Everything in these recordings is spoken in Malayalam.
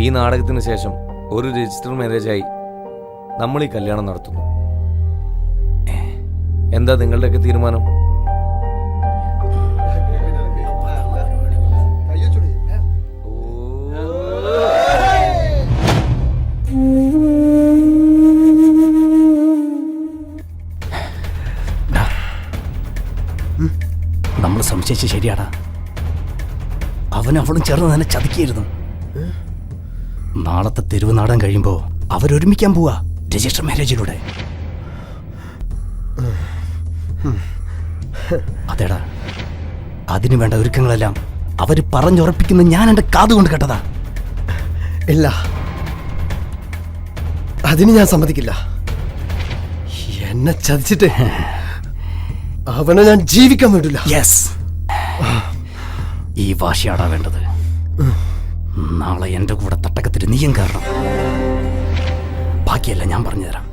ഈ നാടകത്തിന് ശേഷം ഒരു രജിസ്റ്റർ മാരേജായി നമ്മൾ ഈ കല്യാണം നടത്തുന്നു. എന്താ നിങ്ങളുടെയൊക്കെ തീരുമാനം? നമ്മൾ സംശയിച്ച ശരിയാടാ. അവനും ചേർന്ന് തന്നെ ചതിക്കായിരുന്നു. നാളത്തെ തെരുവ് നാടൻ കഴിയുമ്പോ അവരൊരുമിക്കാൻ പോവാ രജിസ്റ്റർ മാരേജിലൂടെ. അതേടാ, അതിനു വേണ്ട ഒരുക്കങ്ങളെല്ലാം അവര് പറഞ്ഞുറപ്പിക്കുന്ന ഞാൻ എന്റെ കാതുകൊണ്ട് കേട്ടതാ. ഇല്ല, അതിന് ഞാൻ സമ്മതിക്കില്ല. എന്നെ ചതിച്ചിട്ട് അവനെ ഞാൻ ജീവിക്കാൻ വേണ്ടില്ല. യെസ്, ഈ വാശിയാടാ വേണ്ടത്. നാളെ എന്റെ കൂടെ തട്ടകത്തിന് നീയും കാരണം. ബാക്കിയല്ല ഞാൻ പറഞ്ഞുതരാം.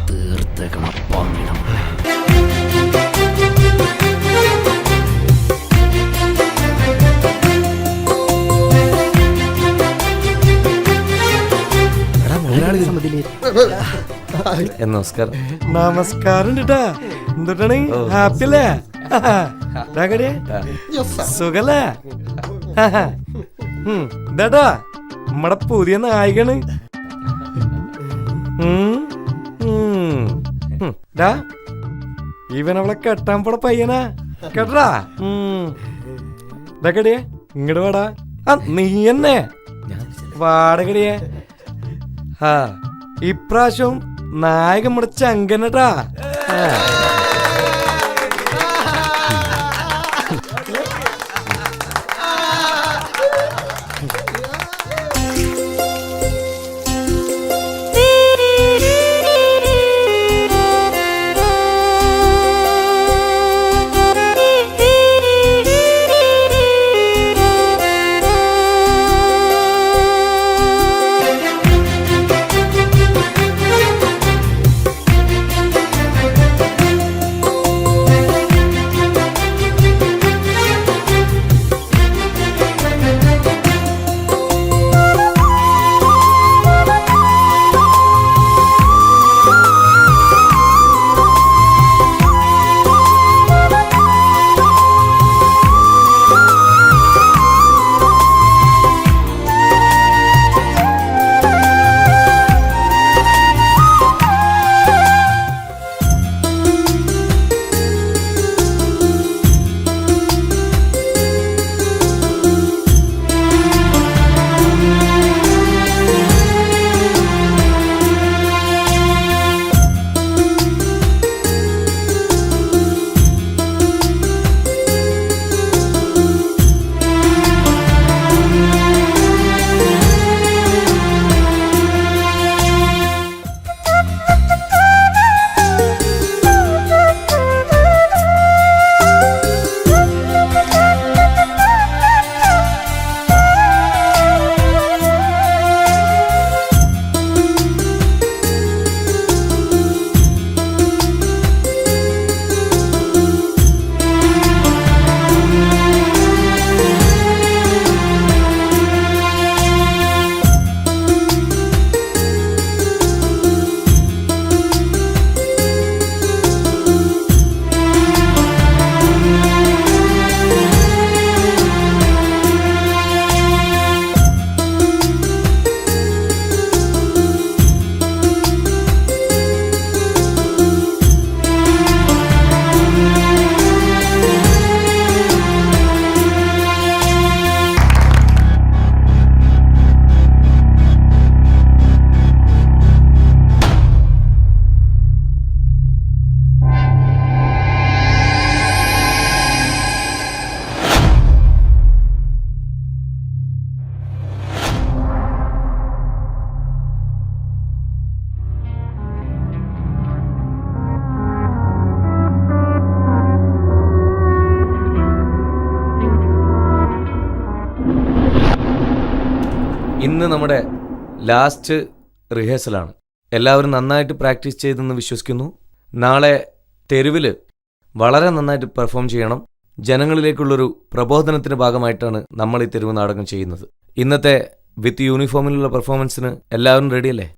തീർത്തേക്കണം പാങ്ങീണം. നമസ്കാരം. നമസ്കാരം ചേട്ടാ. എന്തുട്ടാണ്, ഹാപ്പി അല്ലേ? സുഖല്ലേ? ഇതാട്ടാ നമ്മടെ പുതിയ നായികണ്. ഇവൻ അവളെ കെട്ടാൻ പോട പയ്യനാ കേട്ടാ. ഇതാക്കടിയേ, ഇങ്ങോട്ട് വാടാ. നീ എന്നെ വാടകടിയേ. ഇപ്രാവശ്യം നായകൻ നമ്മുടെ ചങ്കനട്ടാ. ഇന്ന് നമ്മുടെ ലാസ്റ്റ് റിഹേഴ്സലാണ്. എല്ലാവരും നന്നായിട്ട് പ്രാക്ടീസ് ചെയ്തെന്ന് വിശ്വസിക്കുന്നു. നാളെ തെരുവിൽ വളരെ നന്നായിട്ട് പെർഫോം ചെയ്യണം. ജനങ്ങളിലേക്കുള്ളൊരു പ്രബോധനത്തിൻ്റെ ഭാഗമായിട്ടാണ് നമ്മൾ ഈ തെരുവ് നാടകം ചെയ്യുന്നത്. ഇന്നത്തെ വിത്ത് യൂണിഫോമിലുള്ള പെർഫോമൻസിന് എല്ലാവരും റെഡിയല്ലേ?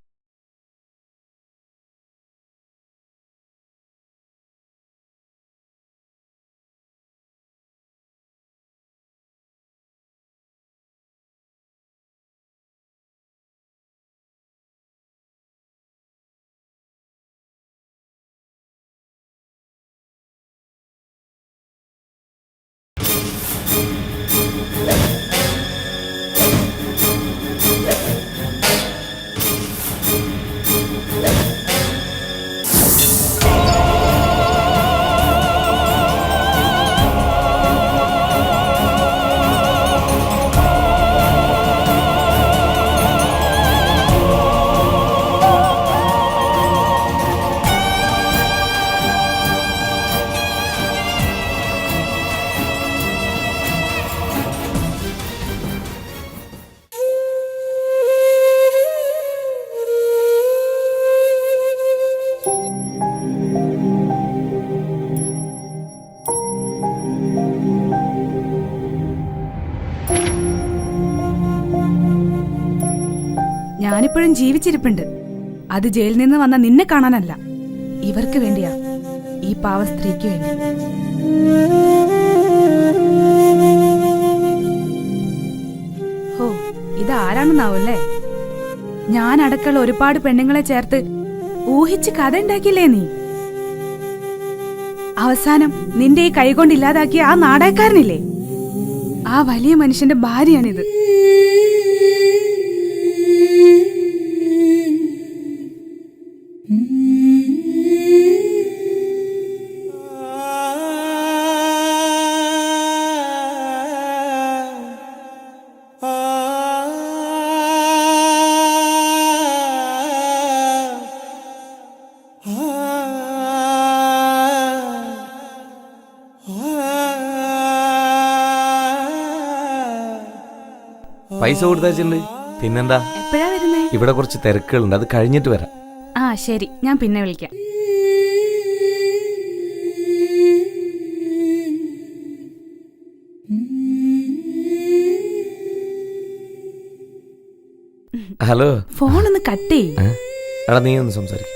ഞാനിപ്പോഴും ജീവിച്ചിരിപ്പുണ്ട്. അത് ജയിലിൽ നിന്ന് വന്ന നിന്നെ കാണാനല്ല, ഇവർക്ക് വേണ്ടിയാ, ഈ പാവ സ്ത്രീക്ക് വേണ്ടി. ഓ, ഇതാരാണെന്നാവല്ലേ? ഞാൻ അടക്കമുള്ള ഒരുപാട് പെണ്ണുങ്ങളെ ചേർത്ത് ഊഹിച്ച് കഥ ഉണ്ടാക്കിയില്ലേ നീ? അവസാനം നിന്റെ ഈ കൈകൊണ്ട് ഇല്ലാതാക്കിയ ആ നാടകക്കാരനില്ലേ, ആ വലിയ മനുഷ്യന്റെ ഭാര്യയാണിത്. പൈസ കൊടുത്താച്ചുണ്ട്. പിന്നെന്താ, എപ്പോഴാ വരുന്നേ? ഇവിടെ കുറച്ച് തിരക്കുകളുണ്ട്, അത് കഴിഞ്ഞിട്ട് വരാം. ആ ശരി, ഞാൻ പിന്നെ വിളിക്കാം. ഹലോ, ഫോണൊന്ന് കട്ട് ചെയ്യ്. എടാ നീ ഒന്ന് സംസാരിക്കും.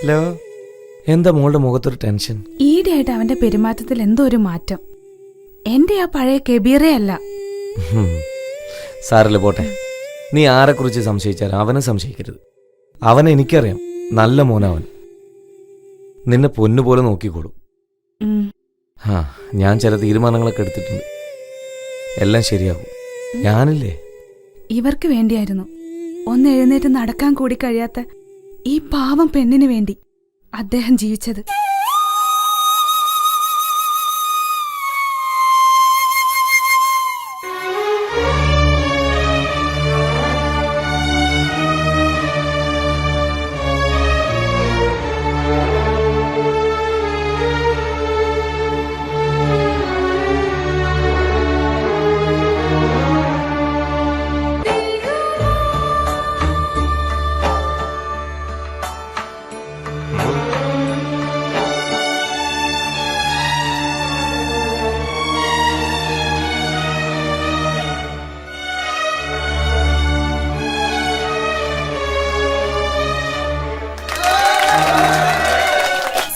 ഹലോ, എന്താ മോളുടെ മുഖത്തൊരു ടെൻഷൻ? ഈയിടെയായിട്ട് അവന്റെ പെരുമാറ്റത്തിൽ എന്തോ ഒരു മാറ്റം. എന്റെ ആ പഴയ കെബീറേ അല്ല. സാരല്ലേ, പോട്ടെ. നീ ആരെക്കുറിച്ച് സംശയിച്ചാലും അവനെ സംശയിക്കരുത്. അവനെ എനിക്കറിയാം, നല്ല മോനവൻ. നിന്നെ പൊന്നുപോലെ നോക്കിക്കോളും. ആ, ഞാൻ ചില തീരുമാനങ്ങളൊക്കെ എടുത്തിട്ടുണ്ട്. എല്ലാം ശരിയാകും. ഞാനില്ലേ? ഇവർക്ക് വേണ്ടിയായിരുന്നു ഒന്ന് എഴുന്നേറ്റ് നടക്കാൻ കൂടി കഴിയാത്ത ഈ പാവം പെണ്ണിന് വേണ്ടി അദ്ദേഹം ജീവിച്ചത്.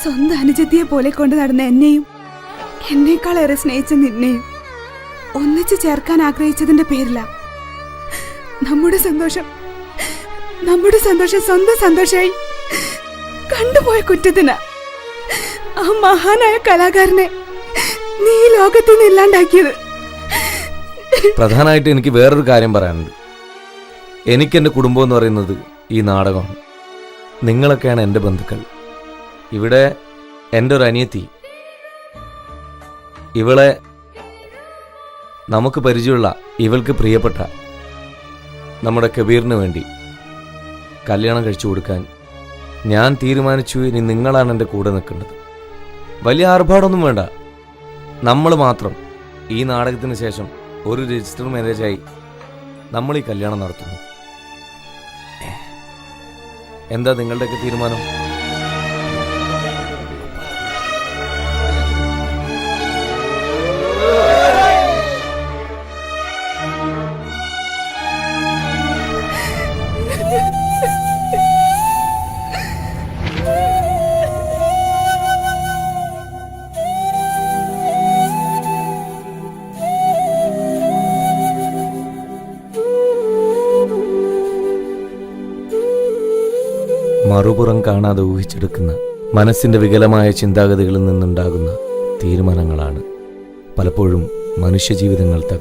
സ്വന്തം അനുജത്തിയെ പോലെ കൊണ്ടു നടന്ന എന്നെയും എന്നേക്കാളേറെ സ്നേഹിച്ച നിന്നെയും ഒന്നിച്ചു ചേർക്കാൻ ആഗ്രഹിച്ചതിന്റെ പേരില നമ്മുടെ സന്തോഷം സ്വന്തം സന്തോഷമായി കണ്ടുപോയ കുറ്റത്തിന് ആ മഹാനായ കലാകാരനെ നീ ലോകത്തു നിന്ന് ഇല്ലാണ്ടാക്കിയത്. പ്രധാനമായിട്ട് എനിക്ക് വേറൊരു കാര്യം പറയാനുണ്ട്. എനിക്കെൻ്റെ കുടുംബം എന്ന് പറയുന്നത് ഈ നാടകമാണ്. നിങ്ങളൊക്കെയാണ് എൻ്റെ ബന്ധുക്കൾ. ഇവിടെ എൻ്റെ ഒരു അനിയത്തി, ഇവളെ നമുക്ക് പരിചയമുള്ള, ഇവൾക്ക് പ്രിയപ്പെട്ട നമ്മുടെ കബീറിന് വേണ്ടി കല്യാണം കഴിച്ചു കൊടുക്കാൻ ഞാൻ തീരുമാനിച്ചു. ഇനി നിങ്ങളാണ് എൻ്റെ കൂടെ നിൽക്കേണ്ടത്. വലിയ ആർഭാടൊന്നും വേണ്ട, നമ്മൾ മാത്രം. ഈ നാടകത്തിന് ശേഷം ഒരു രജിസ്റ്റർ മാരേജായി നമ്മൾ ഈ കല്യാണം നടത്തുന്നു. എന്താ നിങ്ങളുടെയൊക്കെ തീരുമാനം? മറുപുറം കാണാതെ ഊഹിച്ചെടുക്കുന്ന മനസ്സിന്റെ വികലമായ ചിന്താഗതികളിൽ നിന്നുണ്ടാകുന്ന തീരുമാനങ്ങളാണ് പലപ്പോഴും മനുഷ്യജീവിതങ്ങൾ തകർക്കുന്നത്.